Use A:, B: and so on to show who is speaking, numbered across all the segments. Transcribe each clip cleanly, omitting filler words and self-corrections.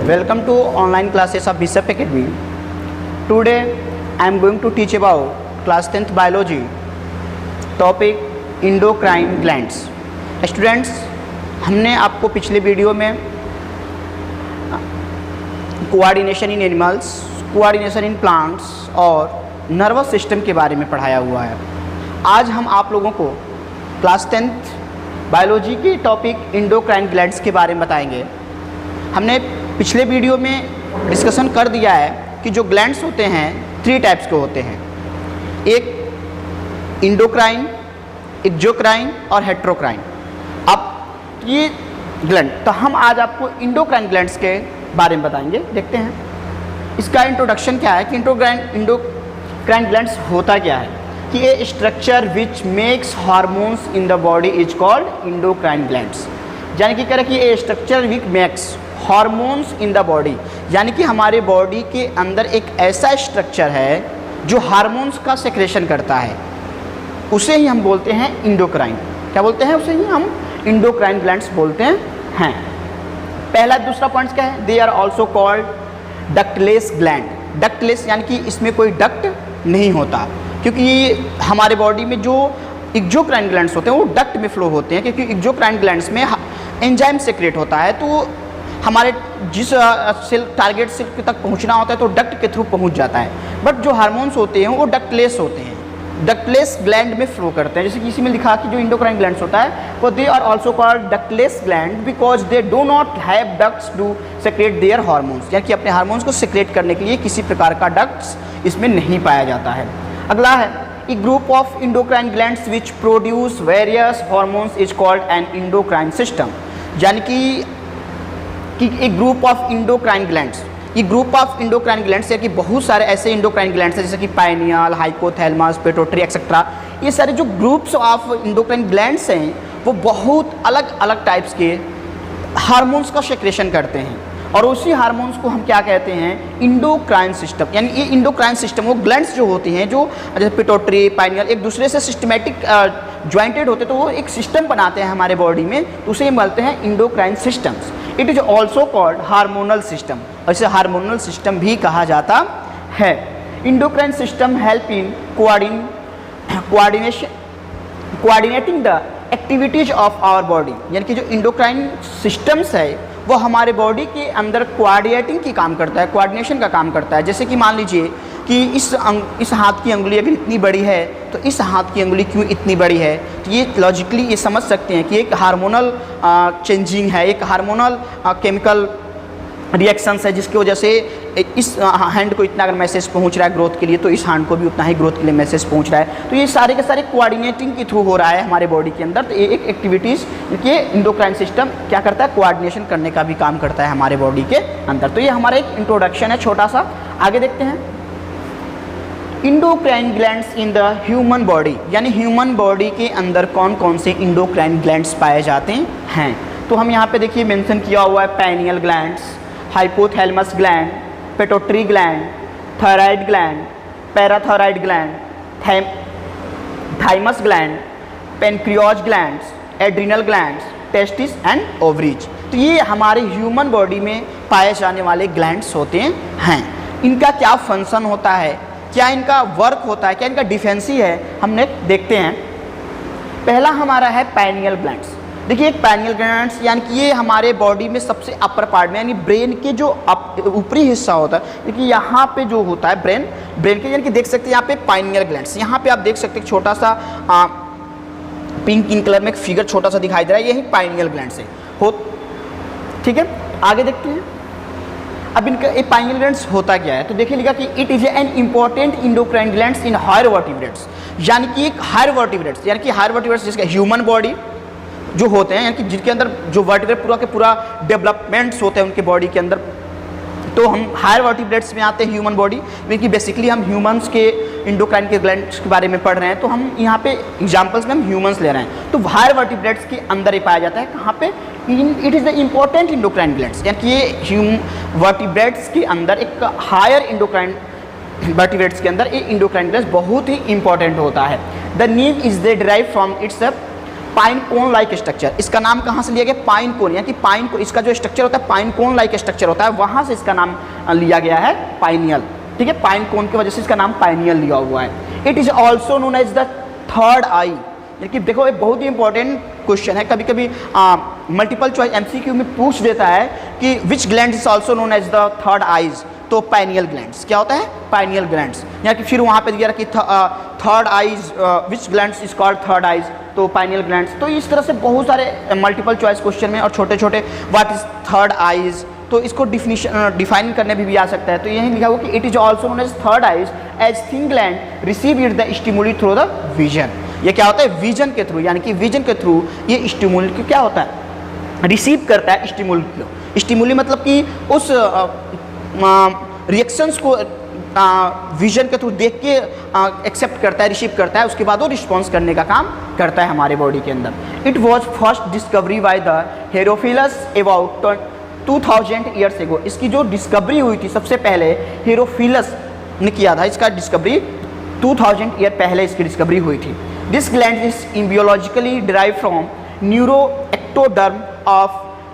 A: Welcome to online classes of Bishop Academy. Today I am going to teach about class 10th biology topic endocrine glands. Students, हमने आपको पिछले video में coordination in animals, coordination in plants और nervous system के बारे में पढ़ाया हुआ है। आज हम आप लोगों को क्लास 10th बायोलॉजी के टॉपिक इंडोक्राइन ग्लैंड्स के बारे में बताएंगे। हमने पिछले वीडियो में डिस्कशन कर दिया है कि जो ग्लैंड्स होते हैं 3 टाइप्स के होते हैं, एक इंडोक्राइन, एक्सोक्राइन और हेट्रोक्राइन। अब ये ग्लैंड, तो हम आज आपको इंडोक्राइन ग्लैंड्स के बारे में बताएंगे। देखते हैं इसका इंट्रोडक्शन क्या है कि इंडोक्राइन ग्लैंड्स होता क्या है। कि a structure which makes hormones in the body is called endocrine glands. यानी कि कह रहे कि a structure which makes hormones in the body, यानी कि हमारे बॉडी के अंदर एक ऐसा स्ट्रक्चर है जो हार्मोन्स का सेक्रेशन करता है, उसे ही हम बोलते हैं इंडोक्राइन। क्या बोलते हैं? उसे ही हम इंडोक्राइन ग्लैंड्स बोलते हैं। पहला दूसरा पॉइंट क्या है? They are also called ductless gland. Ductless यानी कि इसमें कोई डक्ट नहीं होता, क्योंकि हमारे बॉडी में जो एक्सोक्राइन ग्लैंड्स होते हैं वो डक्ट में फ्लो होते हैं, क्योंकि एक्सोक्राइन ग्लैंड्स में एंजाइम सेक्रेट होता है। तो हमारे जिस सेल टारगेट सेल तक पहुंचना होता है तो डक्ट के थ्रू पहुंच जाता है। बट जो हार्मोन्स होते हैं वो डक्टलेस होते हैं, डक्टलेस ग्लैंड में फ्लो करते हैं। जैसे कि इसी में लिखा कि जो इंडोक्राइन ग्लैंड्स होता है वो they are also called ductless gland because they do not have ducts to secrete their hormones. यानी कि अपने हार्मोन्स को सेक्रेट करने के लिए किसी प्रकार का डक्ट्स इसमें नहीं पाया जाता है। अगला है a group of endocrine glands which produce various hormones is called an endocrine system. यानी कि एक ग्रुप ऑफ इंडोक्राइन ग्लैंड्स, ये ग्रुप ऑफ इंडोक्राइन ग्लैंड्स है कि बहुत सारे ऐसे इंडोक्राइन ग्लैंड्स हैं जैसे कि पाइनियल, हाइपोथैलेमस, पिट्यूटरी एक्सेट्रा। ये सारे जो ग्रुप्स ऑफ इंडोक्राइन ग्लैंड्स हैं वो बहुत अलग अलग टाइप्स के हार्मोन्स का सेक्रेशन करते हैं, और उसी हार्मोन्स को हम क्या कहते हैं? Endocrine system. यानी ये इंडोक्राइन सिस्टम वो ग्लैंड्स जो होती हैं, जो जैसे पिट्यूटरी, पाइनियल एक दूसरे से सिस्टमेटिक ज्वाइंटेड होते, तो वो एक सिस्टम बनाते हैं हमारे बॉडी में, तो उसे बोलते हैं endocrine systems. It is also called hormonal system, और इसे हार्मोनल सिस्टम भी कहा जाता है। Endocrine system help in coordinating the activities of our body. यानी कि जो इंडोक्राइन सिस्टम्स है वो हमारे बॉडी के अंदर कोऑर्डिनेटिंग की काम करता है, कोऑर्डिनेशन का काम करता है। जैसे कि मान लीजिए कि इस हाथ की अंगुली अगर इतनी बड़ी है तो इस हाथ की अंगुली क्यों इतनी बड़ी है, तो ये लॉजिकली ये समझ सकते हैं कि एक हार्मोनल चेंजिंग है, एक हार्मोनल केमिकल रिएक्शंस है, जिसकी वजह से इस हैंड को इतना अगर मैसेज पहुंच रहा है ग्रोथ के लिए तो इस हैंड को भी उतना ही ग्रोथ के लिए मैसेज पहुंच रहा है। तो ये सारे के सारे कोऑर्डिनेटिंग के थ्रू हो रहा है हमारे बॉडी के अंदर। तो ये एक एक्टिविटीज़ ये इंडोक्राइन सिस्टम क्या करता है? कोऑर्डिनेशन करने का भी काम करता है हमारे बॉडी के अंदर। तो ये हमारा एक इंट्रोडक्शन है छोटा सा। आगे देखते हैं endocrine glands in the human body, यानी ह्यूमन बॉडी के अंदर कौन कौन से इंडोक्राइन ग्लैंड्स पाए जाते हैं। तो हम यहाँ पे देखिए मेंशन किया हुआ है pineal glands, hypothalamus gland, pituitary gland, thyroid gland, parathyroid gland, thymus gland, pancreas glands, adrenal glands, testis and ovaries. तो ये हमारे ह्यूमन बॉडी में पाए जाने वाले ग्लैंड्स होते हैं। इनका क्या फंक्शन होता है, क्या इनका वर्क होता है, क्या इनका डिफेंसी है, हमने देखते हैं। पहला हमारा है पाइनियल ग्लैंड्स। देखिए एक पाइनियल ग्लैंड्स यानी कि ये हमारे बॉडी में सबसे अपर पार्ट में, यानी ब्रेन के जो ऊपरी हिस्सा होता है, देखिए यहाँ पे जो होता है ब्रेन के, यानी कि देख सकते हैं यहाँ पे पाइनियल ग्लैंड्स, यहाँ पे आप देख सकते हैं छोटा सा पिंक इन कलर में एक फिगर छोटा सा दिखाई दे रहा है, यही पाइनियल ग्लैंड्स है हो। ठीक है, आगे देखते हैं अब इनका एक पाइनियल ग्लैंड्स होता क्या है। तो देखिए लिखा कि it is an important endocrine glands in higher vertebrates. यानी कि एक हायर वर्टिब्रेट्स, यानी कि हायर वर्टिब्रेट्स जिसका ह्यूमन बॉडी जो होते हैं, यानी कि जिनके अंदर जो वर्टिब्रेट पूरा के पूरा डेवलपमेंट्स होते हैं उनके बॉडी के अंदर, तो हम हायर वर्टिब्रेट्स में आते हैं ह्यूमन बॉडी, क्योंकि बेसिकली हम ह्यूमंस के इंडोक्राइन के ग्लैंड्स के बारे में पढ़ रहे हैं, तो हम यहाँ पे एग्जांपल्स में हम ह्यूमंस ले रहे हैं। तो हायर वर्टिब्रेट्स के अंदर ही पाया जाता है, कहाँ पे? It is the important endocrine glands, यानी कि ये वर्टिब्रेट्स के अंदर एक हायर इंडोक्राइन वर्टिब्रेट्स के अंदर ये इंडोक्राइन ग्लैंड्स बहुत ही इंपॉर्टेंट होता है। The name is they derive from its pine cone like structure, इसका नाम कहाँ से लिया गया, पाइन कोन, यानी कि पाइन को इसका जो स्ट्रक्चर होता है पाइन कोन लाइक स्ट्रक्चर होता है, वहाँ से इसका नाम लिया गया है पाइनियल। ठीक है, पाइन कोन की वजह से इसका नाम पाइनियल लिया हुआ है। It is also known as the third eye, यानी कि देखो ये बहुत ही इंपॉर्टेंट क्वेश्चन है, कभी कभी मल्टीपल चॉइस एमसीक्यू में पूछ देता है कि which gland is also known as the third eyes, तो पाइनियल ग्लैंड्स क्या होता है, पाइनियल ग्लैंड्स, या कि फिर वहाँ पे दिया कि third eyes which glands is called third eyes, तो पाइनियल ग्लैंड्स। तो इस तरह से बहुत सारे मल्टीपल चॉइस क्वेश्चन में और छोटे छोटे व्हाट इज थर्ड आईज, तो इसको डिफाइन करने भी आ सकता है। तो यही लिखा हुआ कि it is also known as third eyes as thing gland receive it the stimuli through the vision. ये क्या होता है, विजन के थ्रू, यानी कि विजन के थ्रू ये स्टिमुली क्या होता है, रिसीव करता है स्टिमुली। स्टिमुली मतलब कि उस रिएक्शंस को विजन के थ्रू देख के एक्सेप्ट करता है, रिसीव करता है, उसके बाद वो रिस्पॉन्स करने का काम करता है हमारे बॉडी के अंदर। It was first discovery by the Herophilus about 2000 years ago. इसकी जो डिस्कवरी हुई थी सबसे पहले हेरोफिलस ने किया था, इसका डिस्कवरी 2000 ईयर पहले इसकी डिस्कवरी हुई थी। This gland is embryologically derive from neuro ectoderm of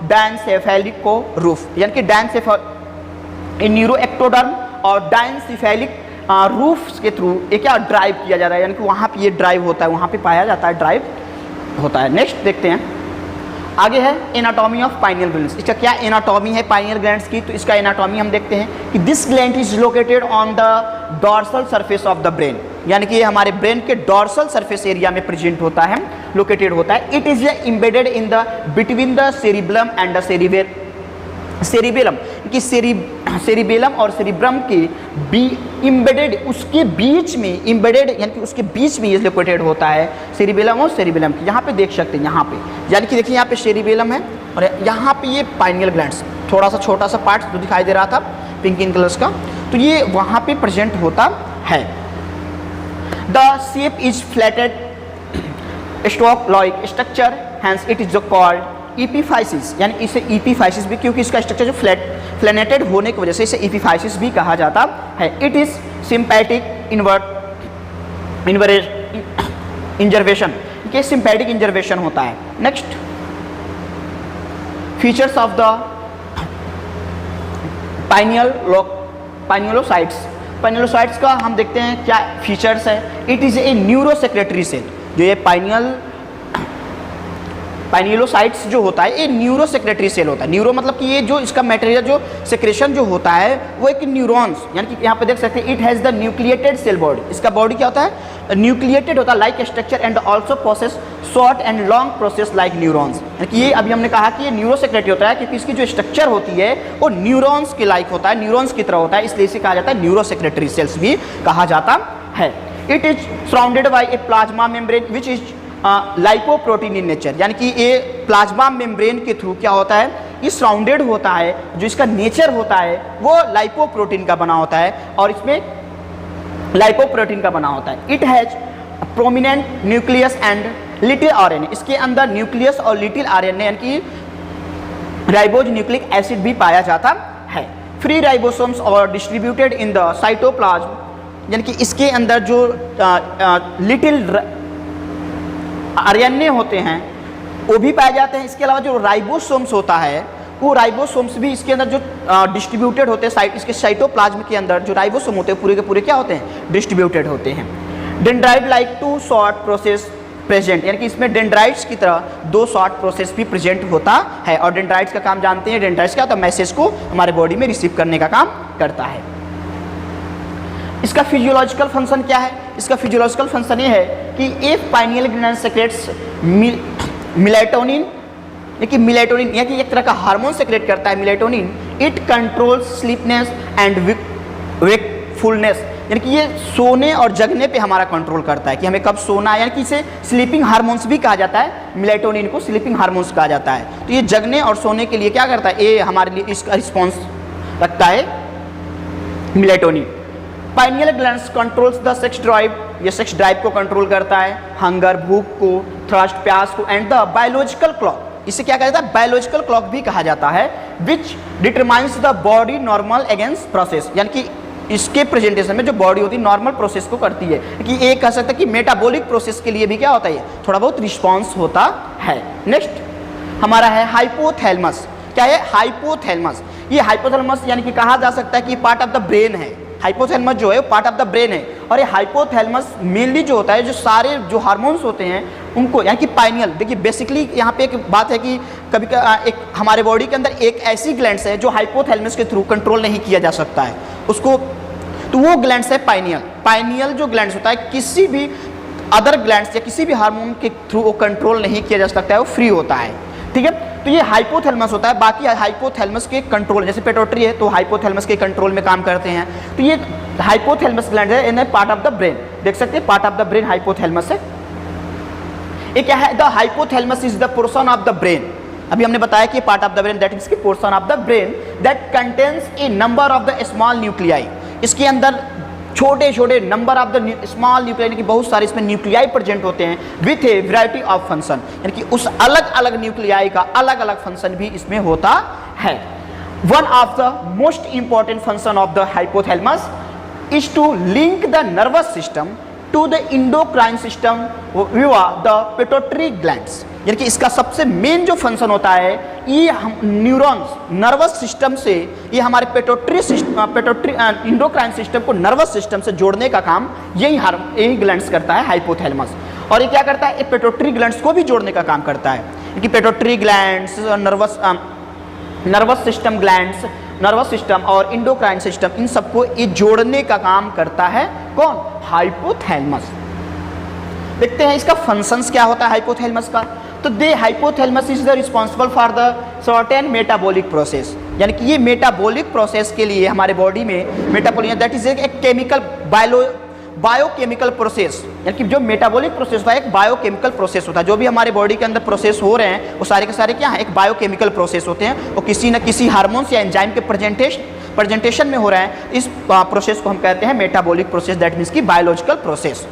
A: diencephalic roof, यानी कि न्यूरो एक्टोडर्म और डायनसेफेलिक रूफ्स के थ्रू ये क्या ड्राइव किया जा रहा है, यानी कि वहाँ पे ये ड्राइव होता है, वहाँ पे पाया जाता है, ड्राइव होता है। नेक्स्ट देखते हैं, आगे है एनाटॉमी ऑफ पाइनियल ग्लैंड्स। इसका क्या एनाटॉमी है पाइनियल ग्लैंड्स की, तो इसका एनाटॉमी हम देखते हैं कि this gland is located on the dorsal surface of the brain, यानी कि ये हमारे ब्रेन के डॉर्सल सरफेस एरिया में प्रेजेंट होता है, लोकेटेड होता है। It is embedded in the between the cerebellum and the cerebellum, कि सेरिबेलम और सेरिब्रम के एम्बेडेड उसके बीच में, एम्बेडेड यानी कि उसके बीच में ये लोकेटेड होता है सेरिबेलम और सेरिबेलम की। यहाँ पे देख सकते हैं, यहाँ पे यानी कि देखिए यहाँ पे सेरिबेलम है और यहाँ पे ये पाइनियल ग्लैंड्स, थोड़ा सा छोटा सा पार्ट जो दिखाई दे रहा था पिंक इन कलर्स का, तो ये वहाँ पे प्रेजेंट होता है। The shape is flatted stalk like structure, hence it is called epiphysis, यानी इसे ईपीफाइसिस भी, क्योंकि इसका स्ट्रक्चर जो फ्लैनेटेड होने की वजह से इसे ईपीफाइसिस भी कहा जाता है। इट इज सिंपैथिक इंजर्वेशन, ये सिंपैथिक इंजर्वेशन होता है। Next, features of the pinealocytes. Pinealocytes का हम देखते हैं क्या फीचर्स है। It is a neuro secretory cell, जो ये पाइनियोलोसाइट्स जो होता है ये न्यूरो सेक्रेटरी सेल होता है। न्यूरो मतलब कि ये जो इसका मटेरियल जो सेक्रेशन जो होता है वो एक न्यूरॉन्स, यानी कि यहाँ पे देख सकते हैं it has the nucleated cell body. इसका बॉडी क्या होता है, न्यूक्लिएटेड होता है like structure and also process short and long process like neurons, यानी कि ये अभी हमने कहा कि ये न्यूरो सेक्रेटरी होता है क्योंकि इसकी जो स्ट्रक्चर होती है वो न्यूरॉन्स के लाइक होता है, न्यूरॉन्स की तरह होता है, इसलिए इसे कहा जाता है न्यूरो सेक्रेटरी सेल्स भी कहा जाता है। It is surrounded by A plasma membrane which is lipoprotein in nature, यानी कि ये प्लाज्मा मेम्ब्रेन के थ्रू क्या होता है, ये सराउंडेड होता है, जो इसका नेचर होता है वो लाइपोप्रोटीन का बना होता है और इसमें लाइपोप्रोटीन का बना होता है। It has prominent nucleus and little RNA, इसके अंदर न्यूक्लियस और लिटिल आरएनए यानी कि राइबोज न्यूक्लिक एसिड भी पाया जाता है। फ्री राइबोसोम्स और डिस्ट्रीब्यूटेड इन द साइटोप्लाज्म, यानी कि इसके अंदर जो लिटिल आरएनए होते हैं वो भी पाए जाते हैं। इसके अलावा जो राइबोसोम्स होता है वो राइबोसोम्स भी इसके अंदर जो डिस्ट्रीब्यूटेड होते हैं, इसके साइटोप्लाज्म के अंदर जो राइबोसोम होते हैं पूरे के पूरे क्या होते हैं, डिस्ट्रीब्यूटेड होते हैं। Dendrite like 2 short process present, यानी कि इसमें डेंड्राइट्स की तरह 2 शॉर्ट प्रोसेस भी प्रेजेंट होता है। और डेंड्राइट्स का काम जानते हैं, डेंड्राइट्स क्या होता है, मैसेज को हमारे बॉडी में रिसीव करने का काम करता है। इसका फिजियोलॉजिकल फंक्शन क्या है, इसका फिजियोलॉजिकल फंक्शन ये है कि if pineal gland secrets melatonin, यानी कि मेलाटोनिन यानी कि एक तरह का हार्मोन सेक्रेट करता है melatonin, it controls sleepiness and wakefulness, यानी कि ये सोने और जगने पे हमारा कंट्रोल करता है कि हमें कब सोना है, यानी कि इसे स्लीपिंग हार्मोन्स भी कहा जाता है, मेलाटोनिन को स्लीपिंग हार्मोन्स कहा जाता है। तो ये जगने और सोने के लिए क्या करता है, ये हमारे लिए इसका रिस्पॉन्स रखता है melatonin. Pineal glands controls the sex drive, ये सेक्स ड्राइव को कंट्रोल करता है, हंगर भूख को, थ्रस्ट प्यास को, एंड द बायोलॉजिकल क्लॉक, इसे क्या कहा जाता है, बायोलॉजिकल क्लॉक भी कहा जाता है, विच determines the body normal against process, यानी कि इसके प्रेजेंटेशन में जो बॉडी होती है नॉर्मल प्रोसेस को करती है, कि एक कह सकते हैं कि मेटाबॉलिक प्रोसेस के लिए भी क्या होता है, थोड़ा बहुत रिस्पॉन्स होता है। नेक्स्ट हमारा है हाइपोथैलेमस। क्या है हाइपोथैलेमस? ये हाइपोथैलेमस यानी कि कहा जा सकता है कि पार्ट ऑफ द ब्रेन है। हाइपोथैलेमस जो है वो पार्ट ऑफ द ब्रेन है, और ये हाइपोथैलेमस मेनली जो होता है जो सारे जो हार्मोन्स होते हैं उनको, यानी कि पाइनियल, देखिए बेसिकली यहाँ पे एक बात है कि कभी एक हमारे बॉडी के अंदर एक ऐसी ग्लैंड्स है जो हाइपोथैलेमस के थ्रू कंट्रोल नहीं किया जा सकता है उसको, तो वो ग्लैंड्स है पाइनियल। पाइनियल जो ग्लैंड्स होता है किसी भी अदर ग्लैंड्स या किसी भी हार्मोन के थ्रू वो कंट्रोल नहीं किया जा सकता है, वो फ्री होता है, ठीक है। तो ये हाइपोथैलेमस होता है। बाकी हाइपोथैलेमस के कंट्रोल, जैसे पिट्यूटरी है तो हाइपोथैलेमस के कंट्रोल में काम करते हैं, तो ये हाइपोथैलेमस ग्लैंड है, इन्हें पार्ट ऑफ द ब्रेन, देख सकते हैं part of the brain hypothalamus है। ये क्या है? The hypothalamus is the portion of the brain, अभी हमने बताया कि part of the brain that is key portion of the brain that contains a number of the small nuclei. इसके अंदर छोटे छोटे number of the small nuclei, की बहुत सारे इसमें न्यूक्लियाई प्रेजेंट होते हैं with a variety of function, यानी कि उस अलग अलग न्यूक्लियाई का अलग अलग फंक्शन भी इसमें होता है। One of the most important function of the hypothalamus is to link the nervous system to the endocrine system via the pituitary glands, यानी कि इसका सबसे मेन जो फंक्शन होता है ये हम न्यूरॉन्स नर्वस सिस्टम से, ये हमारे पिट्यूटरी इंडोक्राइन सिस्टम को नर्वस सिस्टम से जोड़ने का काम यही ग्लैंड्स करता है हाइपोथैलेमस। और ये क्या करता है? ये पिट्यूटरी ग्लैंड्स को भी जोड़ने का काम करता है, क्योंकि pituitary glands nervous system glands, nervous system और इंडोक्राइन सिस्टम, इन सबको ये जोड़ने का काम करता है कौन? हाइपोथैलेमस। देखते हैं इसका फंक्शंस क्या होता है हाइपोथैलेमस का। तो the hypothalamus is the responsible for the certain metabolic process, यानी कि ये मेटाबॉलिक प्रोसेस के लिए हमारे बॉडी में मेटाबॉलिक दैट इज एक केमिकल बायोकेमिकल प्रोसेस, यानी कि जो मेटाबॉलिक प्रोसेस होता है एक बायोकेमिकल प्रोसेस होता है। जो भी हमारे बॉडी के अंदर प्रोसेस हो रहे हैं वो सारे के सारे क्या है? एक बायोकेमिकल प्रोसेस होते हैं, वो किसी न किसी हार्मोन्स या एंजाइम के प्रेजेंटेशन में हो रहा है। इस प्रोसेस को हम कहते हैं मेटाबॉलिक प्रोसेस, दैट मीन्स की biological process.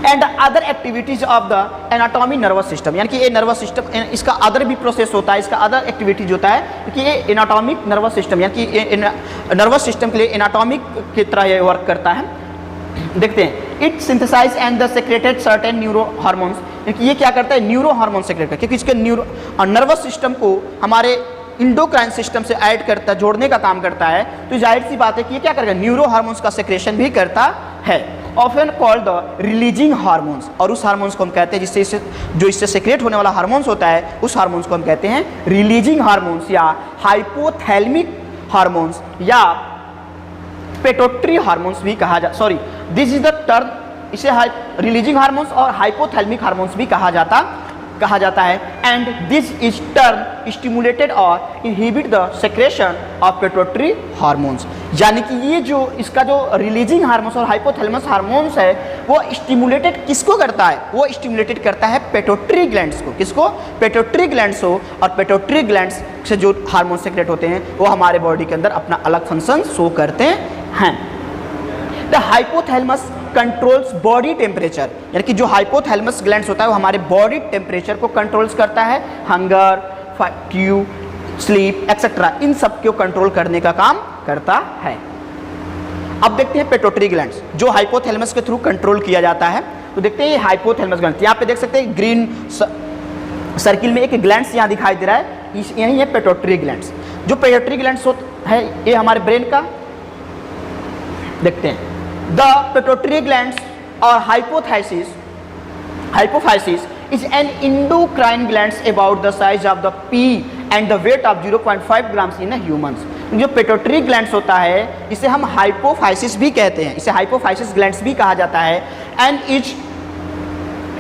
A: And other activities of the anatomy nervous system, यानी कि ये नर्वस सिस्टम इसका अदर भी प्रोसेस होता है, इसका अदर एक्टिविटीज होता है कि ये एनाटॉमिक नर्वस सिस्टम, यानी कि नर्वस सिस्टम के लिए एनाटॉमिक की तरह ये वर्क करता है। देखते हैं it synthesize and the secreted certain neuro hormones, क्योंकि ये क्या करता है? न्यूरो हार्मोन सेक्रेट करता है, क्योंकि इसके नर्वस सिस्टम को हमारे इंडोक्राइन सिस्टम से ऐड करता, जोड़ने का काम करता है। तो जाहिर सी बात है कि ये क्या करेगा? न्यूरो हार्मोन्स का सेक्रेशन भी करता है, often called the releasing hormones. और उस हार्मोन्स को हम कहते हैं जिससे जो इससे सेक्रेट होने वाला हार्मोन्स होता है उस हार्मोन्स को हम कहते हैं रिलीजिंग हार्मोन्स या हाइपोथैलेमिक हार्मोन्स या पिट्यूटरी हार्मोन्स भी कहा जा, sorry this is the term, इसे रिलीजिंग हार्मोन्स और हाइपोथैलेमिक हार्मोन्स भी कहा जाता है। And this is term stimulated और inhibit the secretion of pituitary hormones, यानी कि ये जो इसका जो रिलीजिंग हार्मोन्स और हाइपोथैलेमस हार्मोन्स है वो स्टिमुलेटेड किसको करता है? वो स्टिमुलेटेड करता है पिट्यूटरी ग्लैंड्स को। किसको? पिट्यूटरी ग्लैंड्स को। और पिट्यूटरी ग्लैंड्स से जो हार्मोन सेक्रेट होते हैं वो हमारे बॉडी के अंदर अपना अलग फंक्शन शो करते हैं। The hypothalamus controls body temperature, यानी कि जो हाइपोथैलेमस ग्लैंड्स होता है वो हमारे बॉडी टेम्परेचर को कंट्रोल्स करता है, हंगर, फटीग, स्लीप एक्सेट्रा, इन सब को कंट्रोल करने का काम करता है। अब देखते हैं पिट्यूटरी ग्लैंड्स जो हाइपोथैलेमस के थ्रू कंट्रोल किया जाता है। तो देखते हैं ये हाइपोथैलेमस ग्लैंड, यहाँ पे देख सकते हैं ग्रीन सर्किल में एक ग्लैंड्स यहाँ दिखाई दे रहा है, यही है पिट्यूटरी ग्लैंड्स। जो पिट्यूटरी ग्लैंड्स है ये हमारे ब्रेन का, देखते हैं द पिट्यूटरी ग्लैंड्स और hypophysis is an endocrine glands about the size of the pea and the weight of 0.5 grams in a humans। जो पिट्यूटरी ग्लैंड्स होता है इसे हम हाइपोफाइसिस भी कहते हैं, इसे हाइपोफाइसिस ग्लैंड्स भी कहा जाता है। एंड इज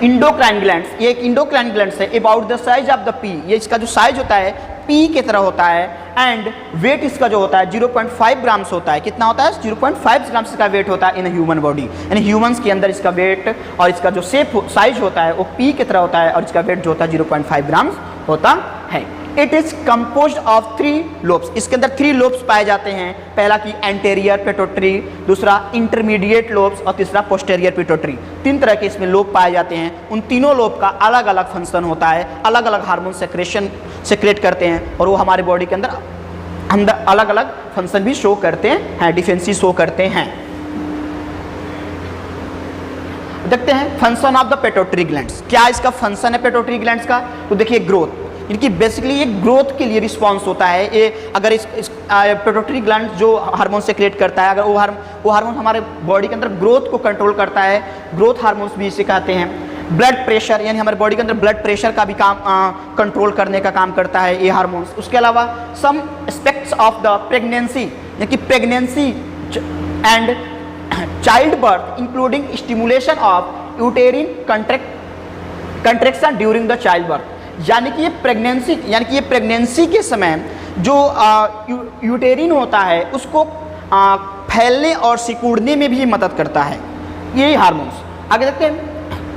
A: इंडोक्राइन ग्लैंड्स, ये एक इंडोक्राइन ग्लैंड्स है, about the size of the P, ये इसका जो साइज होता है पी की तरह होता है। एंड वेट इसका जो होता है 0.5 ग्राम्स होता है। कितना होता है? 0.5 ग्राम्स का वेट होता है इन ह्यूमन बॉडी, यानी ह्यूमंस के अंदर इसका वेट और इसका जो साइज होता है वो पी की तरह होता है और इसका वेट जो होता है 0.5 ग्राम्स होता है। It is composed of 3 lobes, इसके अंदर 3 लोब्स पाए जाते हैं। पहला की एंटेरियर पिट्यूटरी, दूसरा इंटरमीडिएट लोब्स और तीसरा पोस्टेरियर पिट्यूटरी। 3 तरह के इसमें लोब पाए जाते हैं। उन तीनों लोब का अलग अलग फंक्शन होता है, अलग अलग हार्मोन सेक्रेट करते हैं और वो हमारे बॉडी के अंदर अंदर अलग अलग फंक्शन भी शो करते हैं, डिफेंसी शो करते हैं। देखते हैं function of the pituitary glands. क्या इसका फंक्शन है पिट्यूटरी ग्लैंड्स का? तो देखिए ग्रोथ, इनकी बेसिकली ये ग्रोथ के लिए रिस्पॉन्स होता है। ये अगर इस पिट्यूटरी ग्लैंड जो हार्मोन सेक्रेट करता है, अगर वो हार्मोन हमारे बॉडी के अंदर ग्रोथ को कंट्रोल करता है, ग्रोथ हार्मोन्स भी इसे कहते हैं। ब्लड प्रेशर, यानी हमारे बॉडी के अंदर ब्लड प्रेशर का भी काम कंट्रोल करने का काम करता है ये हार्मोन्स। उसके अलावा some aspects of the pregnancy, यानी कि pregnancy and child birth including stimulation of uterine contraction during the child birth, यानी कि ये प्रेगनेंसी के समय जो यूटेरिन होता है उसको फैलने और सिकुड़ने में भी मदद करता है ये हार्मोन्स। आगे देखते हैं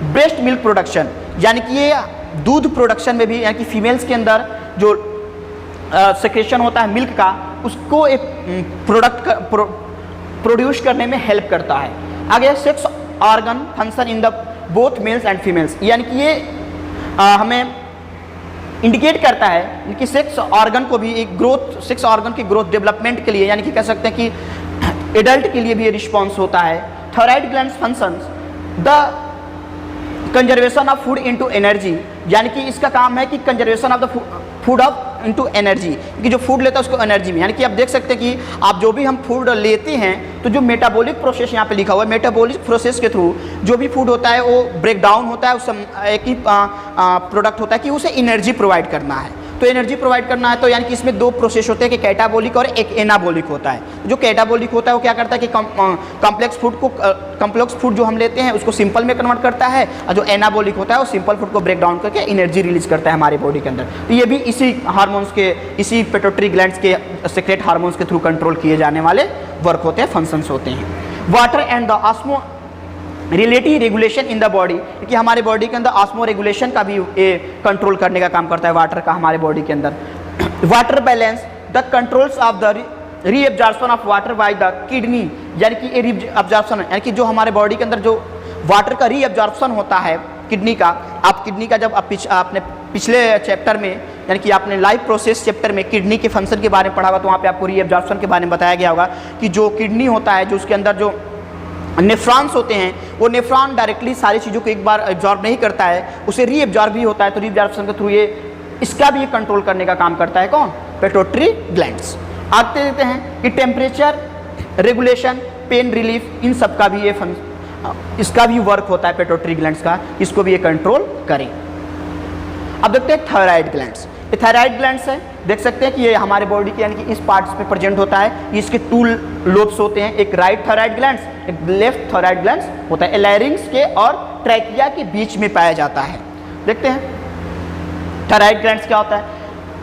A: ब्रेस्ट मिल्क प्रोडक्शन, यानी कि ये दूध प्रोडक्शन में भी, यानी कि फीमेल्स के अंदर जो सेक्रेशन होता है मिल्क का, उसको एक प्रोड्यूस करने में हेल्प करता है। आगे sex organ function in the both mails and females, यानी कि ये हमें इंडिकेट करता है कि सेक्स ऑर्गन को भी एक ग्रोथ, सेक्स ऑर्गन की ग्रोथ डेवलपमेंट के लिए, यानी कि कह सकते हैं कि एडल्ट के लिए भी ये रिस्पॉन्स होता है। Thyroid glands functions the conservation of food into energy, यानी कि इसका काम है कि conservation of the food of into energy, कि जो फूड लेता है उसको एनर्जी में, यानी कि आप देख सकते हैं कि आप जो भी हम फूड लेते हैं तो जो मेटाबॉलिक प्रोसेस यहाँ पे लिखा हुआ है, मेटाबॉलिक प्रोसेस के थ्रू जो भी फूड होता है वो ब्रेक डाउन होता है, उस एक ही प्रोडक्ट होता है कि उसे एनर्जी प्रोवाइड करना है। तो एनर्जी प्रोवाइड करना है तो यानी कि इसमें दो प्रोसेस होते हैं कि कैटाबॉलिक और एक एनाबॉलिक होता है। जो कैटाबॉलिक होता है वो क्या करता है कि कॉम्प्लेक्स फूड जो हम लेते हैं उसको सिंपल में कन्वर्ट करता है, और जो एनाबॉलिक होता है वो सिंपल फूड को ब्रेक डाउन करके एनर्जी रिलीज करता है हमारे बॉडी के अंदर। तो ये भी इसी हार्मोन्स के, इसी पिट्यूटरी ग्लैंड्स के सीक्रेट हार्मोन्स के थ्रू कंट्रोल किए जाने वाले वर्क होते हैं, फंक्शंस होते हैं। Water and the osmo relative regulation in the body, कि हमारे बॉडी के अंदर ऑस्मो रेगुलेशन का भी ये कंट्रोल करने का काम करता है वाटर का हमारे बॉडी के अंदर। Water balance the controls of the reabsorption of water by the kidney, यानी कि ये रीअब्जॉर्प्शन, यानी कि जो हमारे बॉडी के अंदर जो वाटर का रीअब्जॉर्प्शन होता है किडनी का, आप किडनी का जब आपने पिछले चैप्टर में, यानी कि आपने लाइफ प्रोसेस चैप्टर में किडनी के फंक्शन के बारे में पढ़ा होगा, तो वहाँ पे आपको रीअब्जॉर्प्शन के बारे में बताया गया होगा कि जो किडनी होता है, जो उसके अंदर जो नेफ्रॉन्स होते हैं, वो नेफ्रॉन डायरेक्टली सारी चीज़ों को एक बार एब्जॉर्ब नहीं करता है, उसे रीअब्जॉर्ब भी होता है। तो रीअब्जॉर्प्शन के थ्रू ये इसका भी कंट्रोल करने का काम करता है कौन? Pituitary glands. आते देते हैं कि टेम्परेचर रेगुलेशन, पेन रिलीफ, इन सब का भी ये इसका भी वर्क होता है पिट्यूटरी ग्लैंड्स का, इसको भी ये कंट्रोल करें। अब देखते हैं थायराइड ग्लैंड्स। ये थायराइड ग्लैंड्स है, देख सकते हैं कि ये हमारे बॉडी के, यानी कि इस पार्ट्स पे प्रेजेंट होता है। इसके टू लोब्स होते हैं, एक राइट थायराइड ग्लैंड्स, एक लेफ्ट थायराइड ग्लैंड्स होता है। लैरिंग्स के और ट्रैकिया के बीच में पाया जाता है। देखते हैं थायराइड ग्लैंड्स क्या होता है।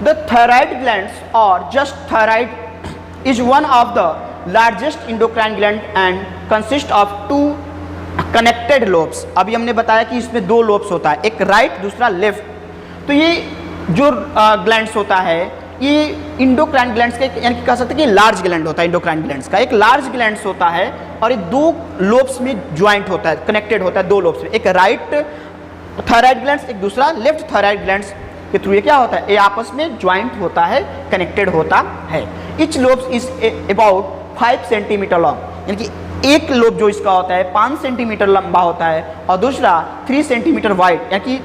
A: द थायराइड ग्लैंड्स और just thyroid is one of the largest endocrine gland and consist of two connected lobes. अभी हमने बताया कि इसमें दो लोब्स होता है, एक राइट दूसरा लेफ्ट। तो ये जो ग्लैंड्स होता है ये इंडोक्राइन ग्लैंड्स का, यानी कि कह सकते हैं कि लार्ज ग्लैंड होता है इंडोक्राइन ग्लैंड्स का, एक लार्ज ग्लैंड्स होता है और ये दो लोब्स में ज्वाइंट होता है, कनेक्टेड होता है दो लोब्स में, एक राइट थायराइड ग्लैंड्स, एक दूसरा लेफ्ट थायराइड ग्लैंड्स के थ्रू ये क्या होता है, ये आपस में ज्वाइंट होता है, कनेक्टेड होता है। Etch lobes is about 5 centimetre long, यानी कि एक लोब जो इसका होता है 5 सेंटीमीटर लंबा होता है, और दूसरा 3 सेंटीमीटर वाइड, यानी कि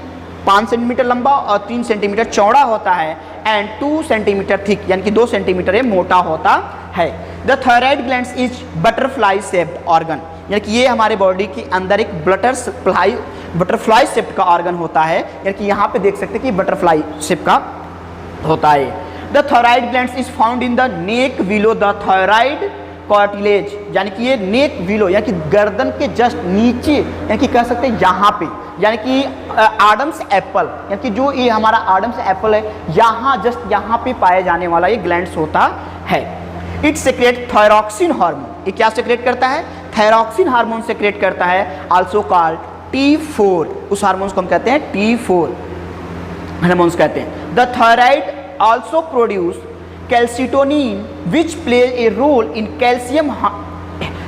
A: 5 सेंटीमीटर लंबा और 3 सेंटीमीटर चौड़ा होता है, एंड 2 सेंटीमीटर थिक, यानी कि 2 सेंटीमीटर ये मोटा होता है। The thyroid glands is butterfly shaped organ, यानी कि ये हमारे बॉडी के अंदर एक बटरफ्लाई शेप का ऑर्गन होता है, यानी कि यहाँ पे देख सकते हैं कि बटरफ्लाई शेप का होता है। The thyroid glands is found in the neck below the thyroid cartilage, यानी कि ये नेक बिलो, यानी कि गर्दन के जस्ट नीचे, यानी कि कह सकते हैं यहाँ पे, यानी कि आडम्स एप्पल, यानी कि जो ये हमारा आडम्स एप्पल है यहाँ जस्ट यहाँ पे पाया जाने वाला ये ग्लैंड्स होता है। इट सेक्रेट थायरॉक्सिन हार्मोन, ये क्या सेक्रेट करता है? थायरॉक्सिन हार्मोन सेक्रेट करता है, आल्सो कॉल्ड T4, उस हार्मोन्स को हम कहते हैं T4 हार्मोन्स कहते हैं। The thyroid also produce calcitonin which play a role in calcium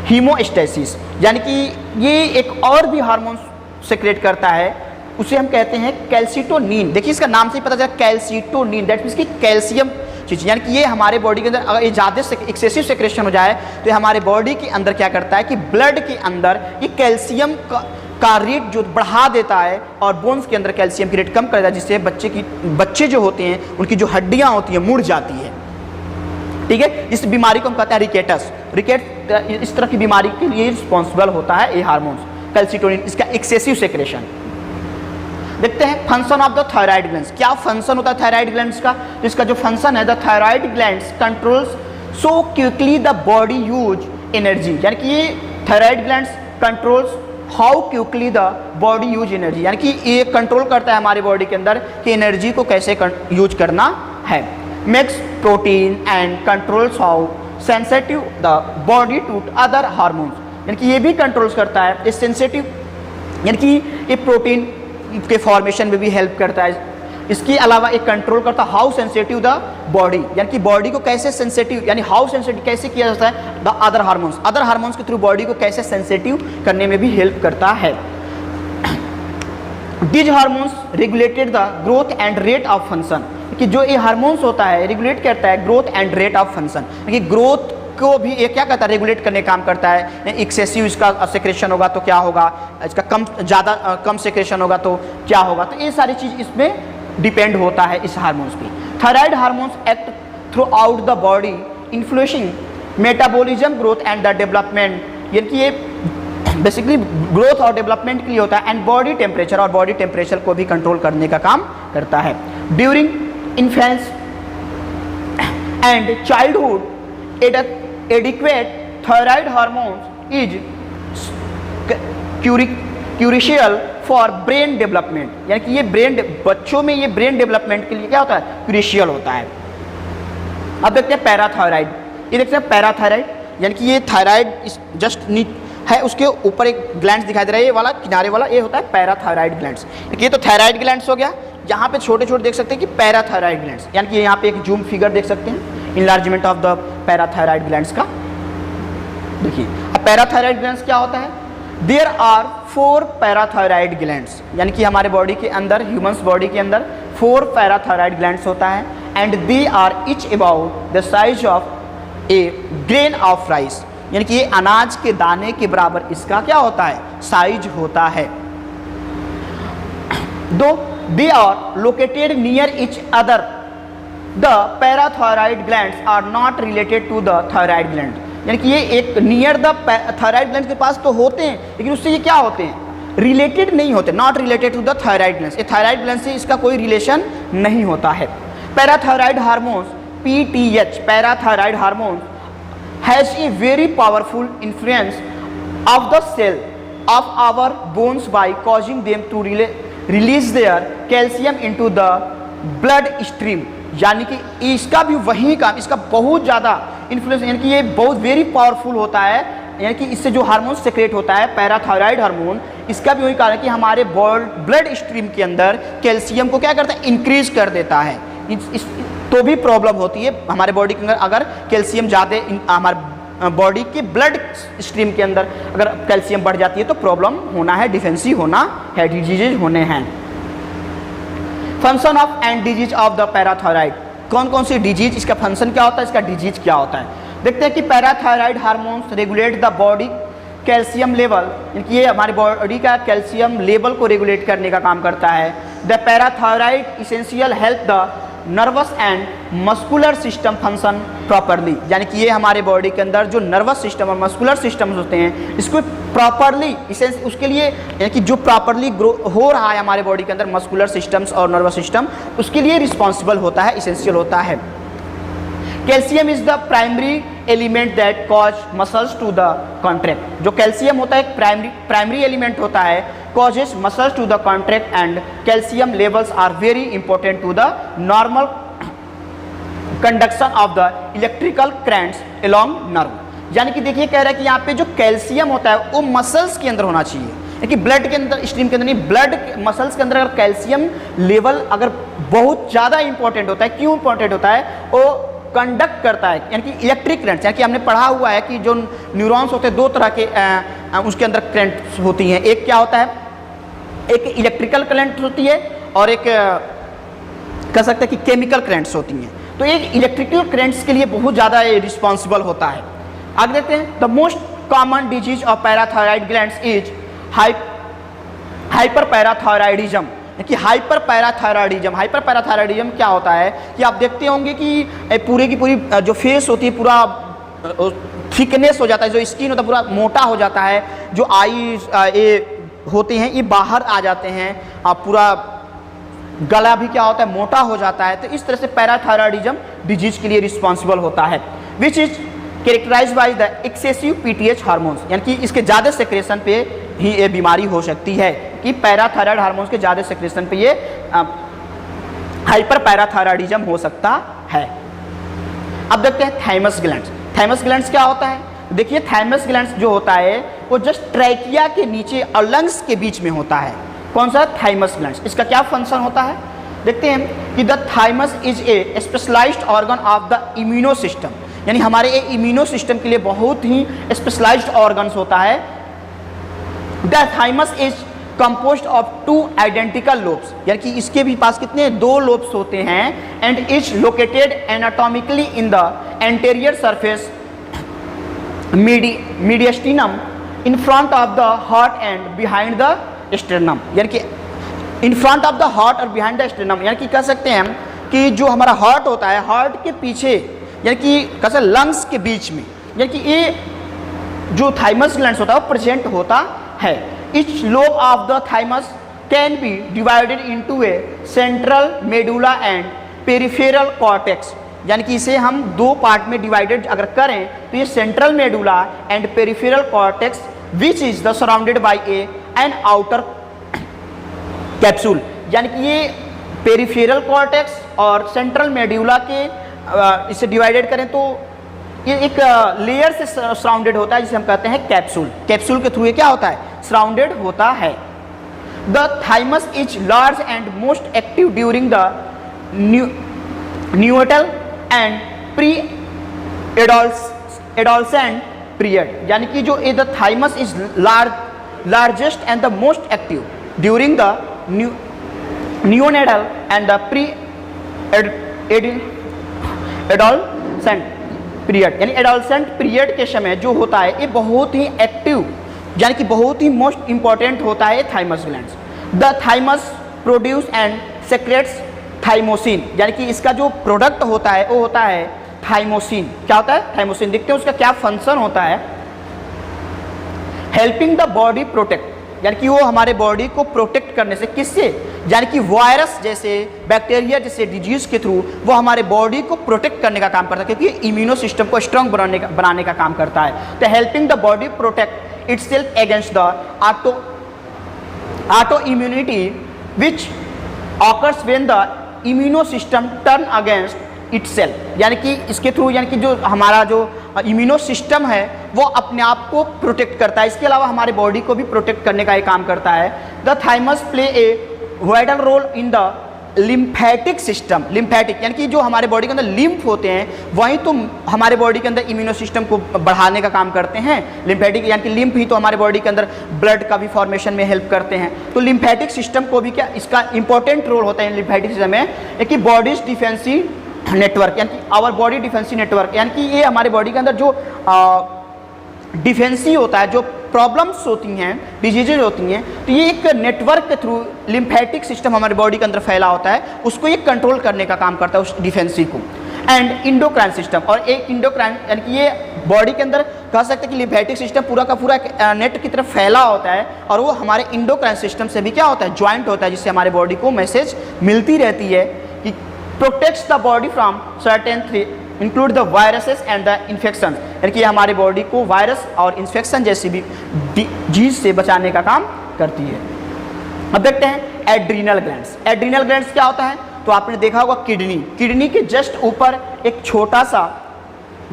A: homeostasis, यानी कि ये एक और भी हार्मोन सेक्रेट करता है, उसे हम कहते हैं कैल्सिटोनिन। देखिए इसका नाम से ही पता चला कैल्सिटोनिन, दैट मीन्स कि कैल्शियम चीज़, यानी कि ये हमारे बॉडी के अंदर अगर ये ज़्यादा एक्सेसिव सेक्रेशन हो जाए तो ये हमारे बॉडी के अंदर क्या करता है कि ब्लड के अंदर ये कैल्शियम का रेट जो बढ़ा देता है और बोन्स के अंदर कैल्शियम की रेट कम कर देता है, जिससे बच्चे जो होते हैं उनकी जो हड्डियाँ होती हैं मुड़ जाती है। ठीक है, इस बीमारी को हम कहते हैं रिकेटस। इस तरह की बीमारी के लिए रिस्पॉन्सिबल होता है ये हार्मोन्स कैल्सिटोनिन, इसका एक्सेसिव सेक्रेशन। देखते हैं function of the thyroid glands. क्या फंक्शन होता है थायराइड ग्लैंड्स का? तो इसका जो फंक्शन है, the thyroid glands controls so quickly the body use energy, यानी कि ये thyroid glands controls how quickly the body use energy, यानी कि ये कंट्रोल करता है हमारे बॉडी के अंदर कि एनर्जी को कैसे यूज करना है। Makes protein and controls how sensitive the body to other hormones, यानी कि ये भी कंट्रोल्स करता है इस सेंसिटिव, यानी कि ये प्रोटीन के फॉर्मेशन में भी हेल्प करता है। इसके अलावा एक कंट्रोल करता है हाउ सेंसिटिव द बॉडी, यानी कि बॉडी को कैसे सेंसिटिव, यानी हाउ सेंसिटिव कैसे किया जाता है द अदर हार्मोन्स के थ्रू बॉडी को कैसे सेंसिटिव करने में भी हेल्प करता है। These hormones regulated the growth and rate of function, कि जो ये हार्मोन्स होता है रेगुलेट करता है growth and rate of function, कि ग्रोथ को भी ये क्या करता है रेगुलेट करने का काम करता है। एक्सेसिव इसका सेक्रेशन होगा तो क्या होगा, इसका कम सेक्रेशन होगा तो क्या होगा, तो ये सारी चीज़ इसमें डिपेंड होता है इस हार्मोन्स पे। Thyroid hormones act through out the body influencing metabolism growth and the development, यानी कि ये बेसिकली ग्रोथ और डेवलपमेंट के लिए होता है, एंड बॉडी टेम्परेचर और बॉडी टेम्परेचर को भी कंट्रोल करने का काम करता है। During infancy and childhood adequate thyroid hormones is crucial for brain development, यानी कि ये बच्चों में ये ब्रेन डेवलपमेंट के लिए क्या होता है क्रूशियल होता है। अब देखते हैं पैराथायराइड। ये देखते हैं पैराथायराइड, यानी कि ये थायराइड जस्ट है, उसके ऊपर एक ग्लैंड्स दिखाई दे रहा है, ये वाला किनारे वाला ये होता है पैराथायराइड ग्लैंड्स। ये तो थायराइड ग्लैंड्स हो गया, यहाँ पे छोटे छोटे देख सकते हैं कि पैराथायराइड ग्लैंड्स, यानी कि यहाँ पे एक जूम फिगर देख सकते हैं enlargement of the parathyroid glands का। देखिए अब पैराथायराइड ग्लैंड्स क्या होता है, देयर आर 4 पैराथायराइड ग्लैंड्स, यानी कि हमारे बॉडी के अंदर ह्यूमंस बॉडी के अंदर 4 पैराथायराइड ग्लैंड्स होता है, and they are each about the size of a grain of rice, यानी कि ये अनाज के दाने के बराबर इसका क्या होता है साइज होता है। Though they are located near each other, the parathyroid glands are not related to the thyroid gland, यानी कि ये एक नियर द थायराइड ग्लैंड के पास तो होते हैं, लेकिन उससे ये क्या होते हैं रिलेटेड नहीं होते, not related to the thyroid gland, ये थायराइड ग्लैंड से इसका कोई रिलेशन नहीं होता है। Parathyroid hormones PTH, parathyroid hormone has a very powerful influence of the cell of our bones by causing them to release their calcium into the blood stream, यानी कि इसका भी वही काम, इसका बहुत ज़्यादा इन्फ्लुएंस, यानी कि ये बहुत वेरी पावरफुल होता है, यानी कि इससे जो हार्मोन सेक्रेट होता है पैराथायराइड हार्मोन, इसका भी वही कारण है कि हमारे ब्लड स्ट्रीम के अंदर कैल्शियम को क्या करता है इंक्रीज कर देता है। तो भी प्रॉब्लम होती है हमारे बॉडी के अंदर, अगर कैल्शियम ज़्यादा हमारे बॉडी के ब्लड स्ट्रीम के अंदर अगर कैल्शियम बढ़ जाती है तो प्रॉब्लम होना है, डिफेंसिव होना है, डिजीज होने हैं। Function of and disease of the parathyroid, कौन कौन सी डिजीज, इसका फंक्शन क्या होता है, इसका डिजीज क्या होता है। देखते हैं कि parathyroid hormones regulate the body calcium level, यानी ये हमारे बॉडी का कैल्शियम लेवल को रेगुलेट करने का काम करता है। The parathyroid essential help the nervous and muscular system function properly, यानी कि ये हमारे बॉडी के अंदर जो नर्वस सिस्टम और मस्कुलर सिस्टम होते हैं इसको प्रॉपरली उसके लिए, यानी कि जो प्रॉपरली ग्रो हो रहा है हमारे बॉडी के अंदर मस्कुलर सिस्टम्स और नर्वस सिस्टम, उसके लिए रिस्पॉन्सिबल होता है, इसेंशियल होता है। Calcium is the primary element that cause muscles to the contract, जो कैल्शियम होता है एक प्राइमरी एलिमेंट होता है, causes muscles to the contract and calcium levels are very important to the normal conduction of the electrical currents along nerve, यानी कि देखिए कह रहा है कि यहाँ पे जो कैल्शियम होता है वो मसल्स के अंदर होना चाहिए, यानी कि ब्लड के अंदर स्ट्रीम के अंदर नहीं, ब्लड मसल्स के अंदर अगर कैल्शियम लेवल अगर बहुत ज़्यादा इंपॉर्टेंट होता है, क्यों इंपॉर्टेंट होता है, वो कंडक्ट करता है, यानी कि इलेक्ट्रिक करंट्स, यानी कि हमने पढ़ा हुआ है कि जो न्यूरॉन्स होते हैं दो तरह के उसके अंदर करंट्स होती हैं, एक क्या होता है, एक इलेक्ट्रिकल करंट होती है और एक कह सकते हैं कि केमिकल करंट्स होती हैं। तो एक इलेक्ट्रिकल करेंट्स के लिए बहुत ज़्यादा रिस्पॉन्सिबल होता है। आगे देखते हैं, the most common disease of parathyroid glands is hyper parathyroidism. कि हाइपर पैराथायराइडिज्म क्या होता है कि आप देखते होंगे कि पूरे की पूरी जो फेस होती है पूरा थिकनेस हो जाता है, जो स्किन होता है पूरा मोटा हो जाता है, जो आईज ये होते हैं ये बाहर आ जाते हैं, पूरा गला भी क्या होता है मोटा हो जाता है। तो इस तरह से पैराथायराइडिज्म डिजीज के लिए रिस्पॉन्सिबल होता है, which is characterize by the excessive PTH hormones, यानी कि इसके ज़्यादा सेक्रेशन पे ही ये बीमारी हो सकती है कि पैराथायराइड हार्मोन्स के ज़्यादा सेक्रेशन पे ये हाइपर पैराथायराइडिज्म हो सकता है। अब देखते हैं थाइमस ग्लैंड्स। थाइमस ग्लैंड्स क्या होता है? देखिए थाइमस ग्लैंड्स जो होता है वो जस्ट ट्रैकिया के नीचे और लंग्स के बीच में होता है। कौन सा? Thymus glands. इसका क्या फंक्शन होता है देखते हैं कि the thymus is a specialized organ of the immuno system, यानी हमारे ये इम्यूनो सिस्टम के लिए बहुत ही स्पेशलाइज्ड ऑर्गन्स होता है। The thymus is composed of 2 identical lobes, यानी कि इसके भी पास कितने 2 लोब्स होते हैं, and is located anatomically in the anterior surface मीडियस्टिनम in front of the heart and behind the sternum, यानी कि in front of the heart और बिहाइंड द स्टर्नम, यानी कि कह सकते हैं हम कि जो हमारा हार्ट होता है हार्ट के पीछे, यानी कि कैसे लंग्स के बीच में, यानी कि ये जो थाइमस ग्लैंड्स होता है वो प्रेजेंट होता है। Each lobe of the thymus can be divided into a central medulla and peripheral cortex, यानी कि इसे हम 2 पार्ट में डिवाइडेड अगर करें तो ये central medulla and peripheral cortex which is the surrounded by an outer capsule, यानी कि ये पेरिफेरल कॉर्टेक्स और सेंट्रल मेडुला के इसे डिवाइडेड करें तो ये एक लेयर से सराउंडेड होता है जिसे हम कहते हैं कैप्सूल। कैप्सूल के थ्रू ये क्या होता है? सराउंडेड होता है। The thymus is large and most active during the neonatal and pre adolescent period, यानी कि जो the thymus is largest and the most active during the neonatal and the pre adolescent period, यानी adolescent period के समय जो होता है ये बहुत ही एक्टिव, यानी कि बहुत ही मोस्ट इंपॉर्टेंट होता है thymus glands. The thymus produce and secrets thymosin, यानी कि इसका जो प्रोडक्ट होता है वो होता है थाइमोसिन। क्या होता है? थाइमोसिन। देखते हैं उसका क्या फंक्शन होता है। हेल्पिंग द बॉडी प्रोटेक्ट, यानी कि वो हमारे बॉडी को प्रोटेक्ट करने से, किससे? यानी कि वायरस जैसे बैक्टीरिया जैसे डिजीज के थ्रू वो हमारे बॉडी को प्रोटेक्ट करने का काम करता है, क्योंकि इम्यूनो सिस्टम को स्ट्रांग बनाने का काम करता है। तो helping the body protect itself against the auto immunity which occurs when the immuno system turn against itself, यानी कि इसके थ्रू, यानी कि जो हमारा जो इम्यूनो सिस्टम है वो अपने आप को प्रोटेक्ट करता है, इसके अलावा हमारे बॉडी को भी प्रोटेक्ट करने का ये काम करता है। The thymus play a vital role in the lymphatic system. Lymphatic यानी कि जो हमारे बॉडी के अंदर लिम्फ होते हैं वहीं तो हमारे बॉडी के अंदर इम्यूनो सिस्टम को बढ़ाने का काम करते हैं। लिम्फेटिक यानी कि लिम्फ ही तो हमारे बॉडी के अंदर ब्लड का भी फॉर्मेशन में हेल्प करते हैं। तो लिम्फेटिक सिस्टम को भी क्या इसका इंपॉर्टेंट रोल होता है लिम्फेटिक सिस्टम में, कि बॉडीज डिफेंसिव नेटवर्क, यानी कि आवर बॉडी डिफेंसिव नेटवर्क, यानी कि ये हमारे बॉडी के अंदर जो डिफेंसिव होता है, जो प्रॉब्लम्स होती हैं, डिजीजेज होती हैं, तो ये एक नेटवर्क के थ्रू लिम्फेटिक सिस्टम हमारे बॉडी के अंदर फैला होता है, उसको ये कंट्रोल करने का काम करता है उस डिफेंसिव को। एंड इंडोक्राइन सिस्टम, और एक इंडोक्राइन यानी कि ये बॉडी के अंदर कह सकते हैं कि लिम्फेटिक सिस्टम पूरा का पूरा नेट की तरफ फैला होता है, और वो हमारे इंडोक्राइन सिस्टम से भी क्या होता है, ज्वाइंट होता है, जिससे हमारे बॉडी को मैसेज मिलती रहती है कि protects the body from certain include the viruses and the infection, यानी कि हमारे बॉडी को वायरस और इन्फेक्शन जैसी भी डिजीज से बचाने का काम करती है। अब देखते हैं एड्रीनल ग्लैंड्स। एड्रीनल ग्लैंड्स क्या होता है, तो आपने देखा होगा किडनी के जस्ट ऊपर एक छोटा सा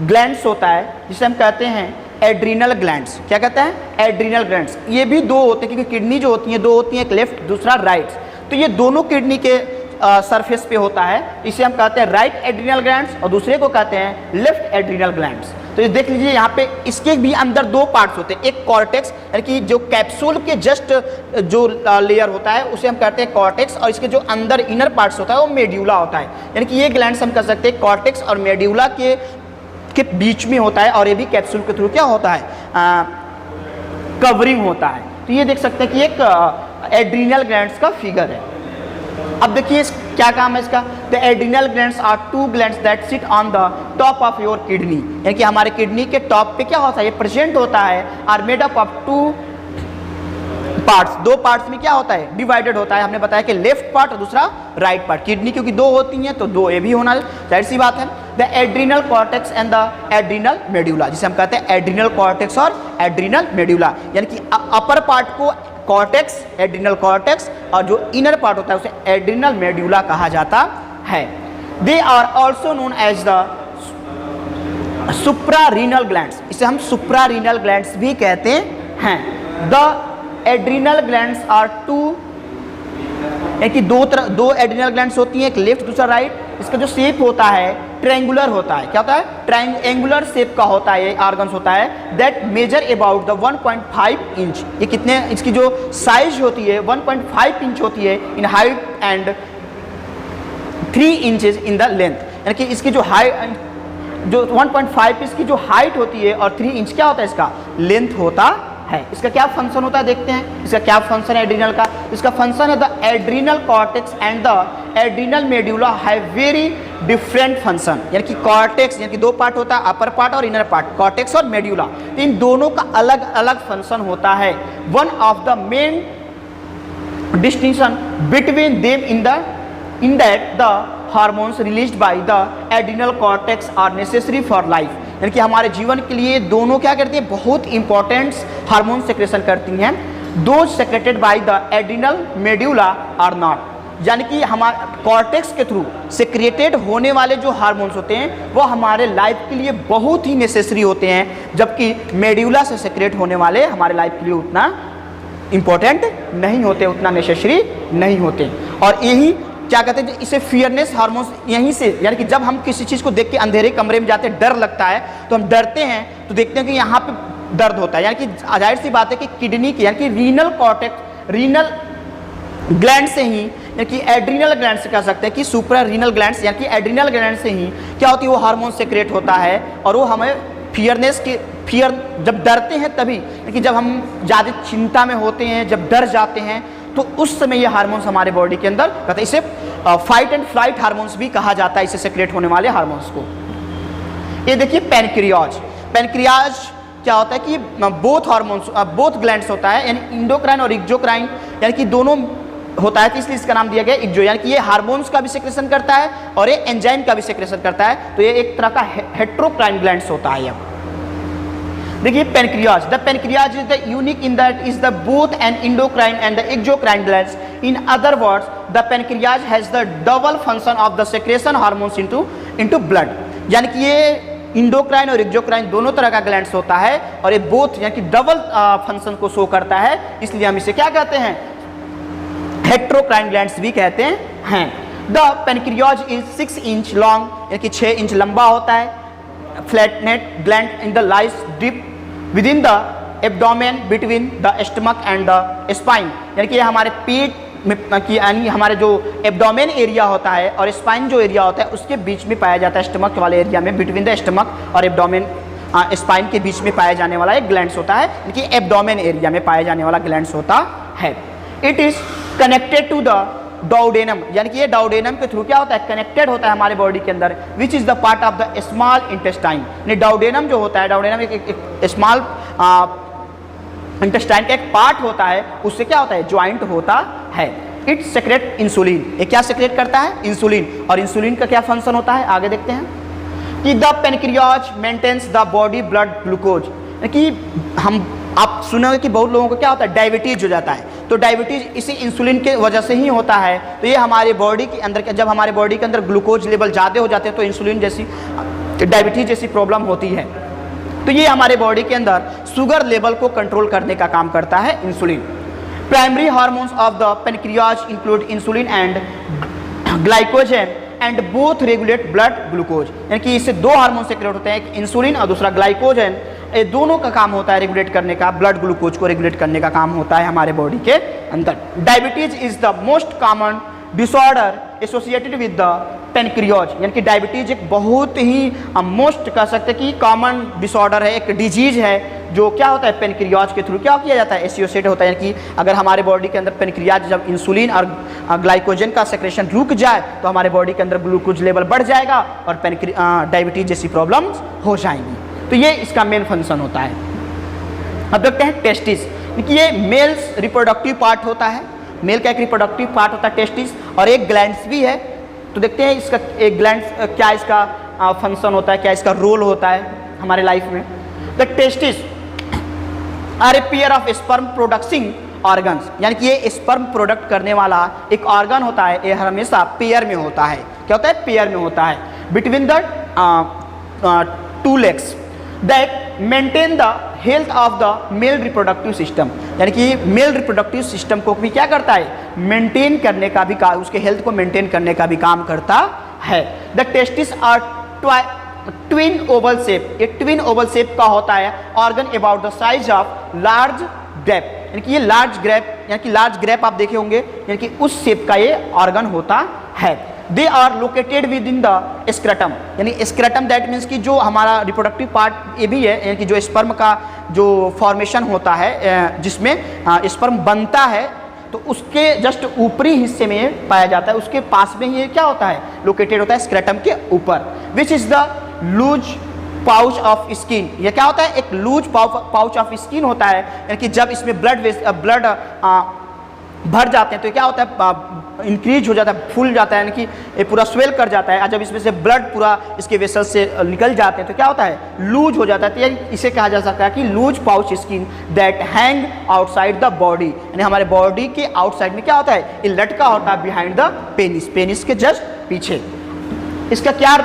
A: ग्लैंड्स होता है जिसे हम कहते हैं एड्रीनल ग्लैंड्स। क्या कहते हैं? Adrenal glands. ये भी दो होते हैं, क्योंकि किडनी जो होती है दो होती है, एक लेफ्ट दूसरा राइट। तो ये दोनों किडनी के सरफेस पे होता है, इसे हम कहते हैं राइट एड्रिनल ग्लैंड्स और दूसरे को कहते हैं लेफ्ट एड्रिनल ग्लैंड्स। तो ये देख लीजिए यहाँ पे इसके भी अंदर दो पार्ट्स होते हैं, एक कॉर्टेक्स यानी कि जो कैप्सूल के जस्ट जो लेयर होता है उसे हम कहते हैं कॉर्टेक्स, और इसके जो अंदर इनर पार्ट्स होता है वो मेड्यूला होता है। यानी कि ये ग्लैंड्स हम कह सकते हैं कॉर्टेक्स और मेड्यूला के बीच में होता है, और ये भी कैप्सूल के थ्रू क्या होता है, कवरिंग होता है। तो ये देख सकते हैं कि एक एड्रिनल ग्लैंड्स का फिगर है। अब देखिए क्या काम है इसका, the adrenal glands are two glands that sit on the top of your kidney, यानी कि हमारे किडनी के टॉप पे क्या होता है, ये प्रेजेंट होता है, are made up of two parts, दो पार्ट्स में क्या होता है, डिवाइडेड होता है। हमने बताया कि लेफ्ट पार्ट और दूसरा राइट पार्ट, किडनी क्योंकि दो होती हैं तो दो ये भी होना जाहिर सी बात है। The adrenal cortex and the adrenal medulla, जिसे हम कहते हैं एड्रिनल कॉर्टेक्स और एड्रिनल मेड्यूला, यानी कि अपर पार्ट को कॉर्टेक्स, एड्रिनल कॉर्टेक्स, और जो इनर पार्ट होता है उसे एड्रिनल मेड्यूला कहा जाता है। They are also known as the suprarenal glands, इसे हम सुप्रारीनल ग्लैंड्स भी कहते हैं। The adrenal glands are two, यानी कि दो एड्रिनल ग्लैंड्स होती हैं, एक लेफ्ट दूसरा राइट। इसका जो शेप होता है ट्रायंगुलर होता है, क्या होता है, ट्रायंगुलर शेप का होता है, ये ऑर्गन्स होता है that measure about the 1.5 inch. ये कितने, इसकी जो साइज होती है 1.5 इंच होती है in height and 3 inches in the length, यानी कि इसकी जो हाइट, जो 1.5 इसकी जो हाइट होती है और 3 इंच क्या होता है इसका लेंथ होता है। इसका क्या फंक्शन होता है देखते हैं, इसका क्या फंक्शन है एड्रिनल का। इसका फंक्शन है the adrenal cortex and the adrenal medulla have very different function, यानी कि कॉर्टेक्स यानी कि दो पार्ट होता है, अपर पार्ट और इनर पार्ट, कॉर्टेक्स और मेड्यूला, इन दोनों का अलग अलग फंक्शन होता है। One of the main distinction between them in that the hormones released by the adrenal cortex are necessary for life, यानी कि हमारे जीवन के लिए दोनों क्या करती है, बहुत इंपॉर्टेंट हार्मोन सेक्रेशन करती हैं। Those secreted by the adrenal medulla are not, यानी कि हमारे कॉर्टेक्स के थ्रू सेक्रेटेड होने वाले जो हार्मोन्स होते हैं वो हमारे लाइफ के लिए बहुत ही नेसेसरी होते हैं, जबकि मेड्यूला से सेक्रेट होने वाले हमारे लाइफ के लिए उतना इंपॉर्टेंट नहीं होते, उतना नेसेसरी नहीं होते। और यही क्या कहते हैं, इसे फियरनेस हार्मोन्स, यहीं से, यानी कि जब हम किसी चीज़ को देख के अंधेरे कमरे में जाते डर लगता है तो हम डरते हैं, तो देखते हैं कि यहाँ पे दर्द होता है, यानी कि जाहिर सी बात है कि किडनी की, यानी कि रीनल कॉर्टेक्स, रीनल ग्लैंड से ही, यानी कि एड्रिनल ग्लैंड से कह सकते हैं कि सुप्रा रीनल ग्लैंड, यानी कि एड्रिनल ग्लैंड से ही क्या होती है, वो हार्मोन सेक्रेट होता है, और वो हमें फियरनेस की, फियर जब डरते हैं तभी, यानी कि जब हम ज़्यादा चिंता में होते हैं, जब डर जाते हैं, तो उस समय ये हार्मोन्स हमारे बॉडी के अंदर कहते हैं, इसे फाइट एंड फ्लाइट हार्मोन्स भी कहा जाता है, इसे सेक्रेट होने वाले हार्मोन्स को। ये देखिए पैनक्रियाज, पैनक्रियाज क्या होता है कि बोथ हार्मोन्स, बोथ ग्लैंड्स होता है, यानी इंडोक्राइन और एक्सोक्राइन, यानी कि दोनों होता है, तो इसलिए इसका नाम दिया गया एक्सो, यानी कि ये हार्मोन्स का भी सेक्रेशन करता है और ये एंजाइम का भी सेक्रेशन करता है, तो ये एक तरह का हेट्रोक्राइन ग्लैंड्स होता है। ये देखिए pancreas, the pancreas is the unique in that is the both an endocrine and the exocrine glands. In other words the pancreas has the double function of the secretion hormones into blood, यानी कि ये endocrine और exocrine दोनों तरह का glands होता है, और ये बोथ यानी कि डबल फंक्शन को शो करता है, इसलिए हम इसे क्या कहते हैं, हेट्रोक्राइन ग्लैंड्स भी कहते हैं। The pancreas is 6 inch long, यानी कि 6 इंच लंबा होता है। Flattened gland in the lies deep within the abdomen between the stomach and the spine, यानी कि हमारे पेट में, यानी हमारे जो एब्डोमेन एरिया होता है और स्पाइन जो एरिया होता है उसके बीच में पाया जाता है, स्टमक वाले एरिया में, बिटवीन द स्टमक और एब्डोमेन, स्पाइन के बीच में पाया जाने वाला एक ग्लैंड्स होता है, यानी कि एब्डोमेन एरिया में पाया जाने वाला ग्लैंड्स होता है। It is connected to the duodenum, यानी कि ये डाउडेनम के थ्रू क्या होता है, कनेक्टेड होता है हमारे बॉडी के अंदर, विच is the part of the small intestine, यानी डाउडेनम जो होता है, डाउडेनम एक स्मॉल इंटेस्टाइन का एक पार्ट होता है, उससे क्या होता है, ज्वाइंट होता है। इट सेक्रेट इंसुलिन, ये क्या सेक्रेट करता है, इंसुलिन, और इंसुलिन का क्या फंक्शन होता है आगे देखते हैं कि the pancreas maintains the body blood glucose, कि हम आप सुनोगे कि बहुत लोगों को क्या होता है, डायबिटीज हो जाता है, तो डायबिटीज इसी इंसुलिन के वजह से ही होता है। तो ये हमारे बॉडी के अंदर, जब हमारे बॉडी के अंदर ग्लूकोज लेवल ज़्यादा हो जाते हैं तो इंसुलिन जैसी, डायबिटीज जैसी प्रॉब्लम होती है, तो ये हमारे बॉडी के अंदर शुगर लेवल को कंट्रोल करने का काम करता है insulin. Primary hormones of the pancreas include insulin and glycogen and both regulate blood glucose, यानी कि इससे दो हार्मोन सेक्रेट होते हैं, एक इंसुलिन और दूसरा ग्लाइकोजन। ये दोनों का काम होता है रेगुलेट करने का, ब्लड ग्लूकोज को रेगुलेट करने का काम होता है हमारे बॉडी के अंदर। Diabetes is the most common disorder associated with the pancreas, यानी कि डायबिटीज एक बहुत ही मोस्ट कह सकते हैं कि कॉमन डिसऑर्डर है, एक डिजीज है जो क्या होता है पेनक्रियाज के थ्रू क्या किया जाता है, एसोसिएट होता है। यानी कि अगर हमारे बॉडी के अंदर पेनक्रियाज जब इंसुलिन और ग्लाइकोजन का सेक्रेशन रुक जाए तो हमारे बॉडी के अंदर ग्लूकोज लेवल बढ़ जाएगा और डायबिटीज जैसी प्रॉब्लम्स हो जाएंगी। तो ये इसका मेन फंक्शन होता है। अब देखते हैं टेस्टिस, क्योंकि ये मेल्स रिप्रोडक्टिव पार्ट होता है, मेल का एक रिप्रोडक्टिव पार्ट होता है टेस्टिस, और एक ग्लैंड्स भी है। तो देखते हैं इसका एक ग्लैंड्स क्या इसका फंक्शन होता है, क्या इसका रोल होता है हमारे लाइफ में। The testis are a pair of sperm producing organs, यानी कि ये स्पर्म प्रोडक्ट करने वाला एक ऑर्गन होता है, ये हमेशा पेयर में होता है। क्या होता है? पेयर में होता है between the two legs that maintain the health of the male reproductive system, यानी कि मेल रिप्रोडक्टिव सिस्टम को भी क्या करता है? मेंटेन करने का भी काम, उसके हेल्थ को मेंटेन करने का भी काम करता है। The testis are twin oval shape, एक ट्विन ओवल शेप का होता है organ about the size of large grape, यानी कि ये लार्ज ग्रेप, यानी कि लार्ज ग्रेप आप देखे होंगे, यानी कि उस शेप का ये ऑर्गन होता है। They are located within the scrotum, यानी स्क्रटम दैट मीन्स कि जो हमारा रिप्रोडक्टिव पार्ट ये भी है, यानी कि जो स्पर्म का जो फॉर्मेशन होता है जिसमें स्पर्म बनता है, तो उसके जस्ट ऊपरी हिस्से में ये पाया जाता है, उसके पास में ये क्या होता है? लोकेटेड होता है स्क्रटम के ऊपर। Which is the loose pouch of skin, ये क्या होता है? एक लूज पाउच ऑफ स्किन होता है, यानी कि जब इसमें ब्लड भर जाते हैं तो क्या होता है? इंक्रीज हो जाता है, फूल जाता है, यानी कि ये पूरा स्वेल कर जाता है, और जब इसमें से ब्लड पूरा इसके वेसल से निकल जाते हैं तो क्या होता है? लूज हो जाता है। तो यानी इसे कहा जा सकता है कि loose pouch skin that hang outside the body, यानी हमारे बॉडी के आउटसाइड में क्या होता है? ये लटका होता है बिहाइंड द पेनिस, पेनिस के जस्ट पीछे। इसका क्या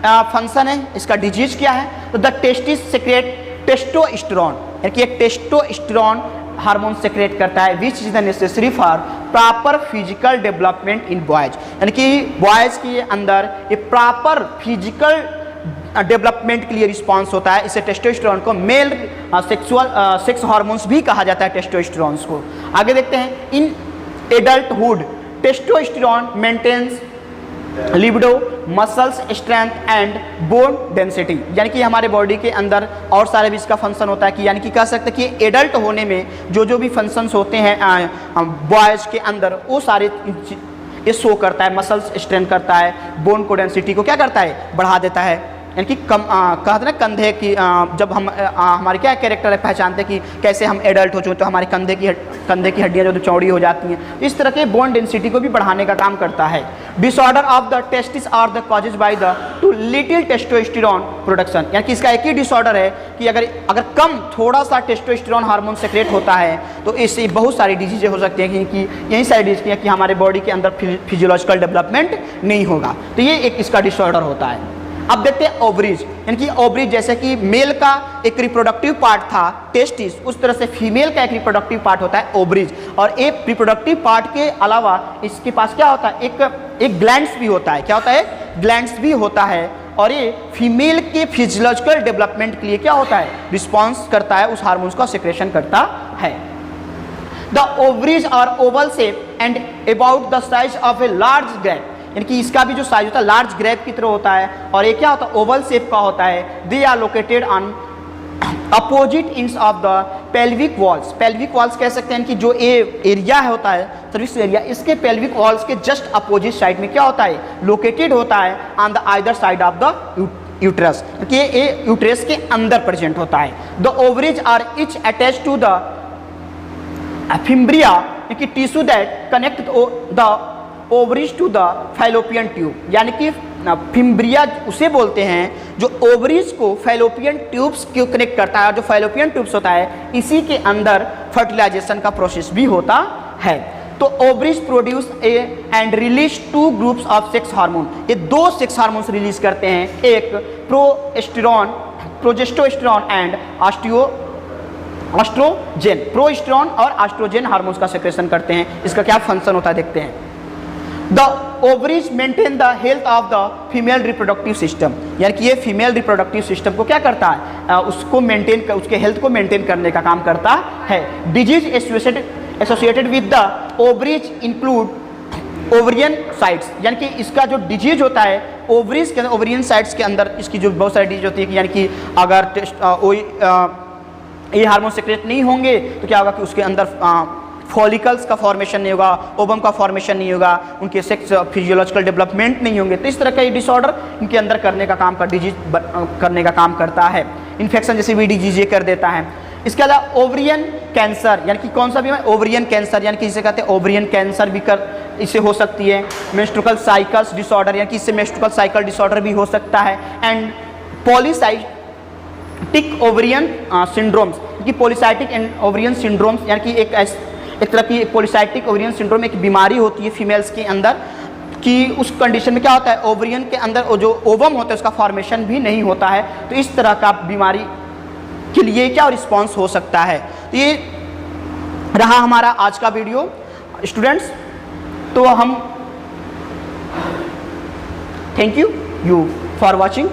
A: फंक्शन है, इसका डिजीज क्या है? तो द टेस्टिस सेक्रेट टेस्टोस्टेरोन, यानी कि एक टेस्टोस्टेरोन हार्मोन सेक्रेट करता है which is the necessary for proper physical development in boys, यानी कि बॉयज के अंदर ये प्रॉपर फिजिकल डेवलपमेंट के लिए रिस्पॉन्स होता है। इसे टेस्टोस्टेरोन को मेल सेक्स हार्मोन्स भी कहा जाता है, टेस्टोस्टेरोन्स को। आगे देखते हैं, in adulthood testosterone maintains libido, muscles strength and bone density, यानी कि हमारे बॉडी के अंदर और सारे भी इसका फंक्शन होता है कि यानी कि कह सकते हैं कि एडल्ट होने में जो भी फंक्शंस होते हैं बॉयज़ के अंदर वो सारे ये शो करता है। मसल्स स्ट्रेंथ करता है, बोन को डेंसिटी को क्या करता है? बढ़ा देता है, यानी कि कहते ना कंधे की जब हम हमारे क्या कैरेक्टर है पहचानते हैं कि कैसे हम एडल्ट हो चुके तो हमारी कंधे की हड्डियाँ जो चौड़ी हो जाती हैं, इस तरह के बोन डेंसिटी को भी बढ़ाने का काम करता है। Disorder of the testis are the causes by the too little testosterone production, यानी कि इसका एक ही डिसऑर्डर है कि अगर कम थोड़ा सा टेस्टोस्टेरोन हार्मोन सेक्रेट होता है तो इससे बहुत सारी डिजीजें हो सकती हैं, कि यही सारी डिजीज हैं कि हमारे बॉडी के अंदर फिजियोलॉजिकल डेवलपमेंट नहीं होगा। तो ये एक इसका डिसऑर्डर होता है। अब देखते हैं ओवरीज, यानी कि ओवरीज जैसे कि मेल का एक रिप्रोडक्टिव पार्ट था टेस्टिस, उस तरह से फीमेल का एक रिप्रोडक्टिव पार्ट होता है ओवरीज। और एक रिप्रोडक्टिव पार्ट के अलावा इसके पास क्या होता है? एक ग्लैंड्स भी होता है। क्या होता है? ग्लैंड्स भी होता है, और ये फीमेल के फिजियोलॉजिकल डेवलपमेंट के लिए क्या होता है? रिस्पॉन्स करता है, उस हार्मोन्स का सेक्रेशन करता है। The ovaries are oval shape and about the size of a large grape, यानी कि इसका भी जो साइज होता है लार्ज ग्रेप की तरह होता है, और ये क्या होता है? ओवल शेप का होता है। They are located on opposite ends of the pelvic walls, pelvic walls कह सकते हैं कि जो एरिया होता है सर्विस एरिया, इसके पेल्विक वॉल्स के जस्ट अपोजिट साइड में क्या होता है? लोकेटेड होता है on the either side of the uterus, कि ये यूट्रस के अंदर प्रेजेंट होता है। The ovaries are each attach to the fimbria, कि tissue that connect the ovaries to the fallopian tube, यानी कि फिम्ब्रिया उसे बोलते हैं जो ओवरीज को फैलोपियन ट्यूब्स को कनेक्ट करता है, और जो फैलोपियन ट्यूब्स होता है इसी के अंदर फर्टिलाइजेशन का प्रोसेस भी होता है। तो ovaries produce and release two groups of sex hormone, ये दो सेक्स हार्मोन्स रिलीज करते हैं, एक प्रोजेस्टेरोन एंड ऑस्ट्रोजेन, प्रोस्टेरोन और ऑस्ट्रोजेन हार्मोन्स का सेक्रेशन करते हैं। इसका क्या फंक्शन होता है देखते हैं। The ovaries maintain the health of the female reproductive system, यानी कि ये फीमेल रिप्रोडक्टिव सिस्टम को क्या करता है, उसको मेंटेन कर, उसके हेल्थ को मेंटेन करने का काम करता है। Disease associated with the ovaries include ovarian sites, यानी कि इसका जो डिजीज होता है ओवरीज के अंदर, ओवरियन साइट्स के अंदर इसकी जो बहुत सारी डिजीज होती है, यानी कि अगर ये हार्मोन सेक्रेट नहीं होंगे तो क्या होगा कि उसके अंदर फॉलिकल्स का फॉर्मेशन नहीं होगा, ओवम का फॉर्मेशन नहीं होगा, उनके सेक्स फिजियोलॉजिकल डेवलपमेंट नहीं होंगे। तो इस तरह का ये डिसऑर्डर इनके अंदर करने का काम डिजीज करने का काम करता है। इन्फेक्शन जैसे भी डिजीज ये कर देता है। इसके अलावा ओवरियन कैंसर, यानी कि कौन सा बीमारी, ओवरियन कैंसर, यानी कि इसे कहते हैं ओवरियन कैंसर भी इससे हो सकती है। मेंस्ट्रुअल साइकिल्स डिसऑर्डर, यानी कि इससे मेंस्ट्रुअल साइकिल डिसऑर्डर भी हो सकता है। एंड पॉलीसाइटिक ओवरियन सिंड्रोम्स, कि पॉलीसाइटिक ओवरियन सिंड्रोम्स, यानी कि एक तरह की पॉलीसाइटिक ओवरियन सिंड्रोम एक बीमारी होती है फीमेल्स के अंदर, कि उस कंडीशन में क्या होता है, ओवरियन के अंदर जो ओवम होता है उसका फॉर्मेशन भी नहीं होता है। तो इस तरह का बीमारी के लिए क्या रिस्पॉन्स हो सकता है। तो ये रहा हमारा आज का वीडियो स्टूडेंट्स। तो हम थैंक यू फॉर वॉचिंग।